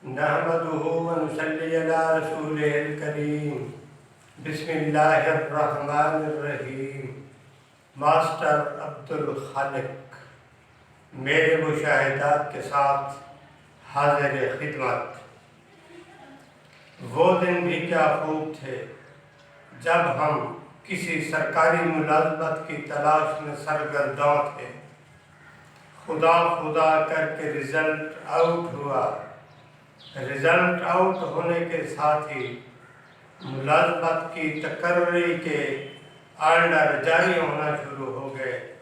نحمده ونصلي على رسوله الكريم بسم اللہ الرحمن الرحیم۔ ماسٹر عبد الخالق میرے مشاہدات کے ساتھ حاضر خدمت۔ وہ دن بھی کیا خوب تھے جب ہم کسی سرکاری ملازمت کی تلاش میں سرگرداں تھے۔ خدا خدا کر کے رزلٹ آؤٹ ہوا۔ رزلٹ آؤٹ ہونے کے ساتھ ہی ملازمت کی تقرری کے آرڈر جاری ہونا شروع ہو گئے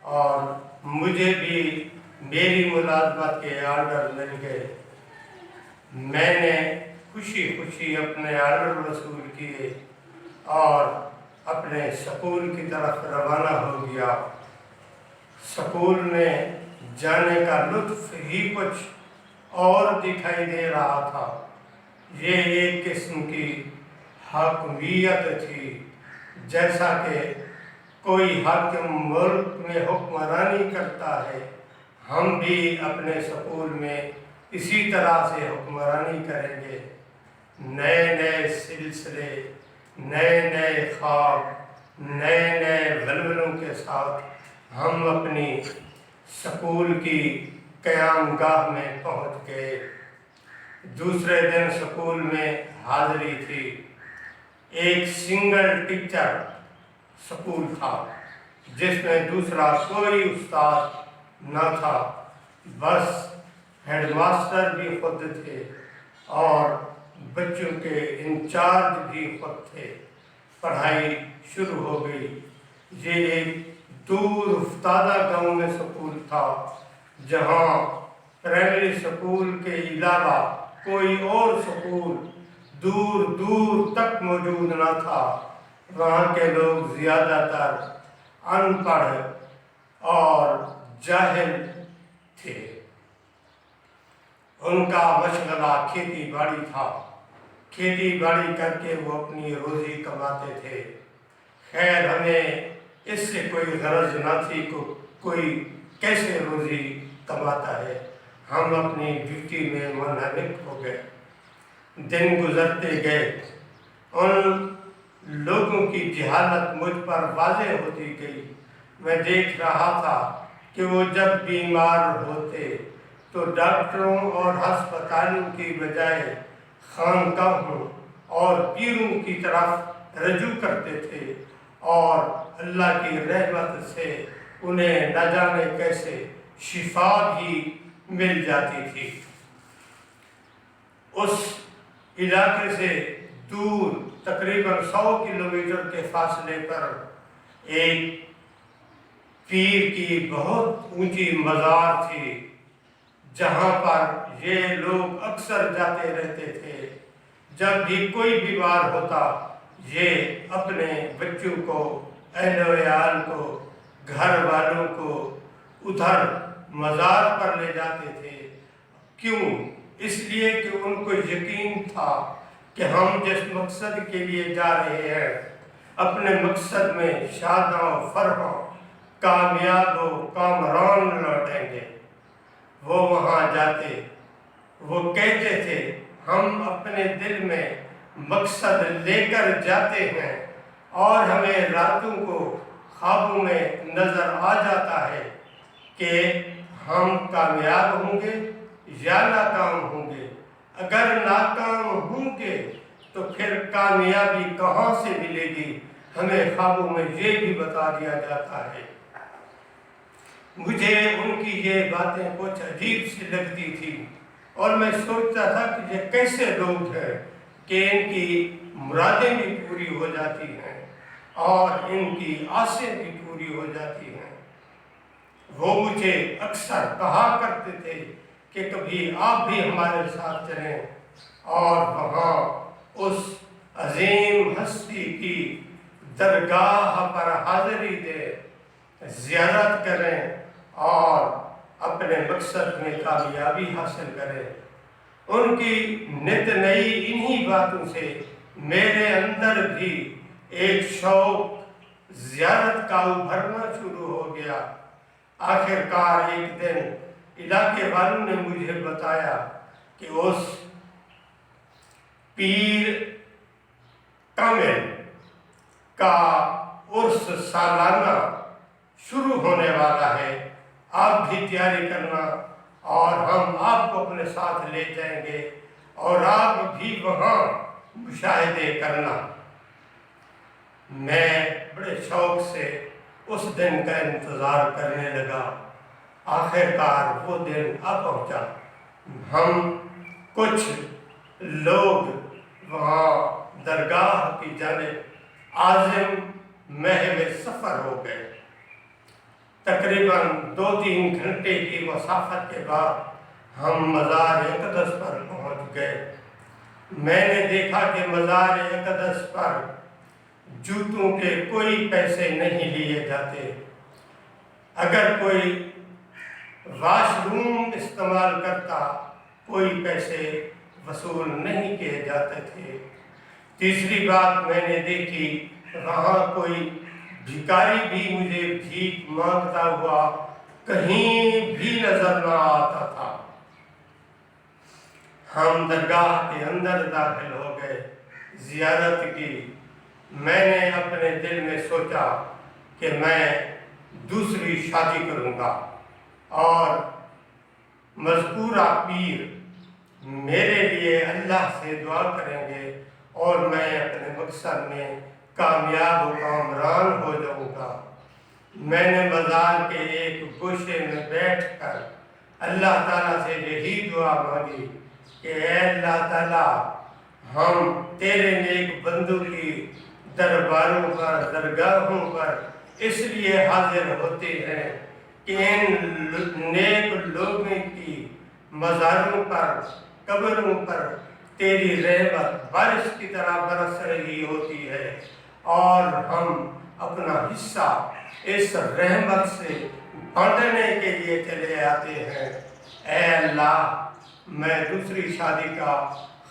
اور مجھے بھی میری ملازمت کے آرڈر مل گئے۔ میں نے خوشی خوشی اپنے آرڈر وصول کیے اور اپنے سکول کی طرف روانہ ہو گیا۔ سکول میں جانے کا لطف ہی کچھ اور دکھائی دے رہا تھا۔ یہ ایک قسم کی حاکمیت تھی، جیسا کہ کوئی حاکم ملک میں حکمرانی کرتا ہے۔ ہم بھی اپنے سکول میں اسی طرح سے حکمرانی کریں گے۔ نئے نئے سلسلے، نئے نئے خواب، نئے نئے ولولوں کے ساتھ ہم اپنی سکول کی قیام گاہ میں پہنچ گئے۔ دوسرے دن سکول میں حاضری تھی۔ ایک سنگل ٹیچر سکول تھا جس میں دوسرا کوئی استاد نہ تھا، بس ہیڈ ماسٹر بھی خود تھے اور بچوں کے انچارج بھی خود تھے۔ پڑھائی شروع ہو گئی۔ یہ ایک دور افتادہ گاؤں میں سکول تھا جہاں پرائمری سکول کے علاوہ کوئی اور سکول دور دور تک موجود نہ تھا۔ وہاں کے لوگ زیادہ تر ان پڑھ اور جاہل تھے۔ ان کا مشغلہ کھیتی باڑی تھا۔ کھیتی باڑی کر کے وہ اپنی روزی کماتے تھے۔ خیر ہمیں اس سے کوئی غرض نہ تھی کہ کوئی کیسے روزی کماتا ہے۔ ہم اپنی ڈیوٹی میں منہمک ہو گئے۔ دن گزرتے گئے۔ ان لوگوں کی جہالت مجھ پر واضح ہوتی گئی۔ میں دیکھ رہا تھا کہ وہ جب بیمار ہوتے تو ڈاکٹروں اور ہسپتالوں کی بجائے خانقاہوں اور پیروں کی طرف رجوع کرتے تھے اور اللہ کی رحمت سے انہیں نہ جانے کیسے شفا بھی مل جاتی تھی۔ اس علاقے سے دور تقریباً 100 کلومیٹر کے فاصلے پر ایک پیر کی بہت اونچی مزار تھی جہاں پر یہ لوگ اکثر جاتے رہتے تھے۔ جب بھی کوئی بیمار ہوتا یہ اپنے بچوں کو، اہل و عیال کو، گھر والوں کو ادھر مزار پر لے جاتے تھے۔ کیوں؟ اس لیے کہ ان کو یقین تھا کہ ہم جس مقصد کے لیے جا رہے ہیں اپنے مقصد میں شاداں و فرحاں، کامیاب و کامران لوٹیں گے۔ وہ وہاں جاتے، وہ کہتے تھے ہم اپنے دل میں مقصد لے کر جاتے ہیں اور ہمیں راتوں کو خوابوں میں نظر آ جاتا ہے کہ ہم کامیاب ہوں گے یا ناکام ہوں گے۔ اگر ناکام ہوں گے تو پھر کامیابی کہاں سے ملے گی؟ ہمیں خوابوں میں یہ بھی بتا دیا جاتا ہے۔ مجھے ان کی یہ باتیں کچھ عجیب سی لگتی تھی اور میں سوچتا تھا کہ یہ کیسے لوگ ہیں کہ ان کی مرادیں بھی پوری ہو جاتی ہیں اور ان کی آسیں بھی پوری ہو جاتی ہیں۔ وہ مجھے اکثر کہا کرتے تھے کہ کبھی آپ بھی ہمارے ساتھ چلیں اور وہاں اس عظیم ہستی کی درگاہ پر حاضری دیں، زیارت کریں اور اپنے مقصد میں کامیابی حاصل کریں۔ ان کی نت نئی انہی باتوں سے میرے اندر بھی ایک شوق زیارت کا ابھرنا شروع ہو گیا۔ آخر کار ایک دن علاقے والوں نے مجھے بتایا کہ اس پیر کامل کا عرس سالانہ شروع ہونے والا ہے، آپ بھی تیاری کرنا اور ہم آپ کو اپنے ساتھ لے جائیں گے اور آپ بھی وہاں مشاہدے کرنا۔ میں بڑے شوق سے اس دن کا انتظار کرنے لگا۔ آخر کار وہ دن آ پہنچا۔ ہم کچھ لوگ وہاں درگاہ کی جانب عازم محو سفر ہو گئے۔ تقریباً 2-3 گھنٹے کی مسافت کے بعد ہم مزار اقدس پر پہنچ گئے۔ میں نے دیکھا کہ مزار اقدس پر جوتوں کے کوئی پیسے نہیں لیے جاتے۔ اگر کوئی واش روم استعمال کرتا کوئی پیسے وصول نہیں کیے جاتے تھے۔ تیسری بات میں نے دیکھی، وہاں کوئی بھکاری بھی مجھے بھیک مانگتا ہوا کہیں بھی نظر نہ آتا تھا۔ ہم درگاہ کے اندر داخل ہو گئے، زیارت کی۔ میں نے اپنے دل میں سوچا کہ میں دوسری شادی کروں گا اور مذکورہ پیر میرے لیے اللہ سے دعا کریں گے اور میں اپنے مقصد میں کامیاب و کامران ہو جاؤں گا۔ میں نے مزار کے ایک گوشے میں بیٹھ کر اللہ تعالیٰ سے یہی دعا مانگی کہ اے اللہ تعالیٰ، ہم تیرے نیک بندوں کی درباروں پر، درگاہوں پر اس لیے حاضر ہوتے ہیں کہ ان نیک لوگوں کی مزاروں پر، قبروں پر تیری رحمت بارش کی طرح برس رہی ہوتی ہے اور ہم اپنا حصہ اس رحمت سے بانٹنے کے لیے چلے آتے ہیں۔ اے اللہ، میں دوسری شادی کا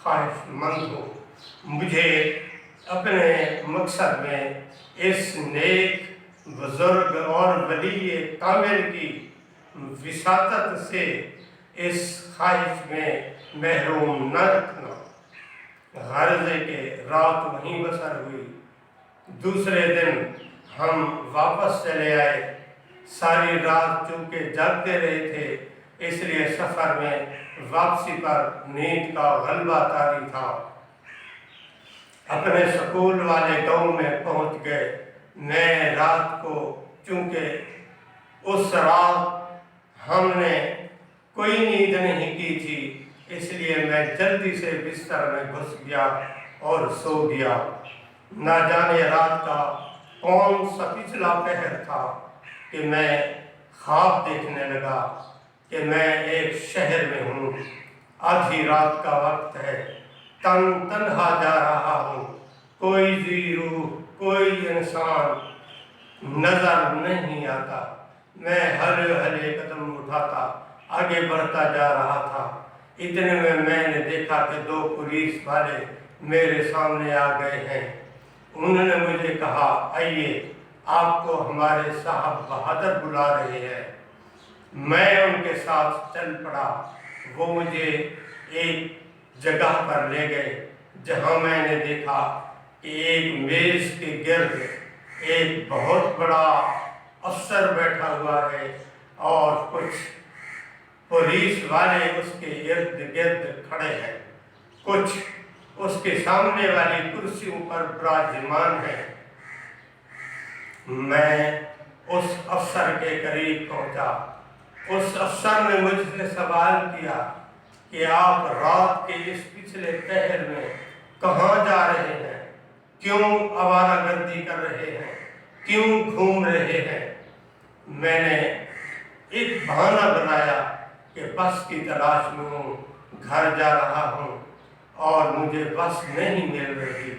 خواہش مند ہوں۔ مجھے اپنے مقصد میں اس نیک بزرگ اور ولی کامل کی وساطت سے اس خواہش میں محروم نہ رکھنا۔ غرض ہے کہ رات وہیں بسر ہوئی۔ دوسرے دن ہم واپس چلے آئے۔ ساری رات چونکہ جاگتے رہے تھے، اس لیے سفر میں واپسی پر نیند کا غلبہ طاری تھا۔ اپنے سکول والے گاؤں میں پہنچ گئے۔ میں رات کو، چونکہ اس رات ہم نے کوئی نیند نہیں کی تھی، اس لیے میں جلدی سے بستر میں گھس گیا اور سو گیا۔ نہ جانے رات کا کون سا پچھلا پہر تھا کہ میں خواب دیکھنے لگا کہ میں ایک شہر میں ہوں، آدھی رات کا وقت ہے، تنہا جا رہا ہوں، کوئی ذی روح، کوئی انسان نظر نہیں آتا۔ میں ہلے قدم اٹھاتا آگے بڑھتا جا رہا تھا۔ اتنے میں نے دیکھا کہ 2 پولیس والے میرے سامنے آ گئے ہیں۔ انہوں نے مجھے کہا، آئیے، آپ کو ہمارے صاحب بہادر بلا رہے ہیں۔ میں ان کے ساتھ چل پڑا۔ وہ مجھے ایک جگہ پر لے گئے جہاں میں نے دیکھا کہ ایک میز کے گرد ایک بہت بڑا افسر بیٹھا ہوا ہے اور کچھ پولیس والے اس کے ارد گرد کھڑے ہیں، کچھ اس کے سامنے والی کرسیوں پر براجمان ہیں۔ میں اس افسر کے قریب پہنچا۔ اس افسر نے مجھ سے سوال کیا کہ آپ رات کے اس پچھلے پہر میں کہاں جا رہے ہیں؟ کیوں آوارہ گردی کر رہے ہیں؟ کیوں گھوم رہے ہیں؟ میں نے ایک بہانہ بنایا کہ بس کی تلاش میں ہوں، گھر جا رہا ہوں اور مجھے بس نہیں مل رہی۔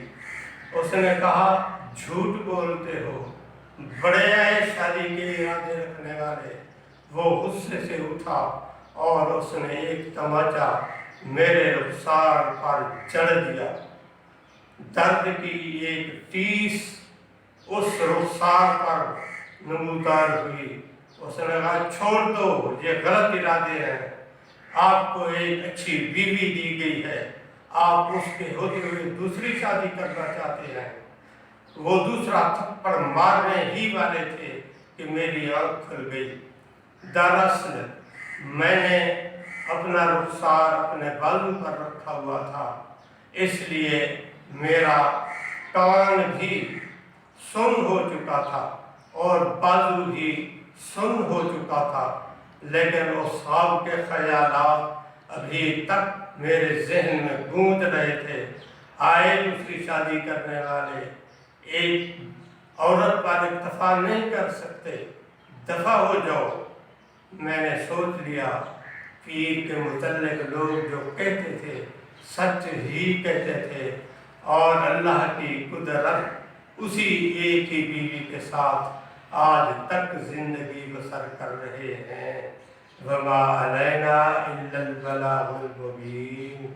اس نے کہا، جھوٹ بولتے ہو، بڑے آئے شادی کے ارادے رکھنے والے۔ وہ غصے سے اٹھا اور اس نے ایک تماچا میرے رخسار پر جڑ دیا۔ درد کی ایک ٹیس اس رخسار پر نمودار ہوئی۔ اس نے کہا، چھوڑ دو، یہ غلط ارادے ہیں۔ آپ کو ایک اچھی بیوی دی گئی ہے، آپ اس کے ہوتے ہوئے دوسری شادی کرنا چاہتے ہیں۔ وہ دوسرا تھپڑ مارنے ہی والے تھے کہ میری آنکھ کھل گئی۔ دراصل میں نے اپنا رخسار اپنے بالوں پر رکھا ہوا تھا، اس لیے میرا کان بھی سن ہو چکا تھا اور بازو بھی سن ہو چکا تھا، لیکن اصحاب کے خیالات ابھی تک میرے ذہن میں گونج رہے تھے۔ آئے دوسری شادی کرنے والے، ایک عورت پر اکتفا نہیں کر سکتے، دفع ہو جاؤ۔ میں نے سوچ لیا پیر کے متعلق لوگ جو کہتے تھے سچ ہی کہتے تھے، اور اللہ کی قدرت اسی ایک ہی بیوی کے ساتھ آج تک زندگی بسر کر رہے ہیں۔ وما علینا الا البلاغ المبین۔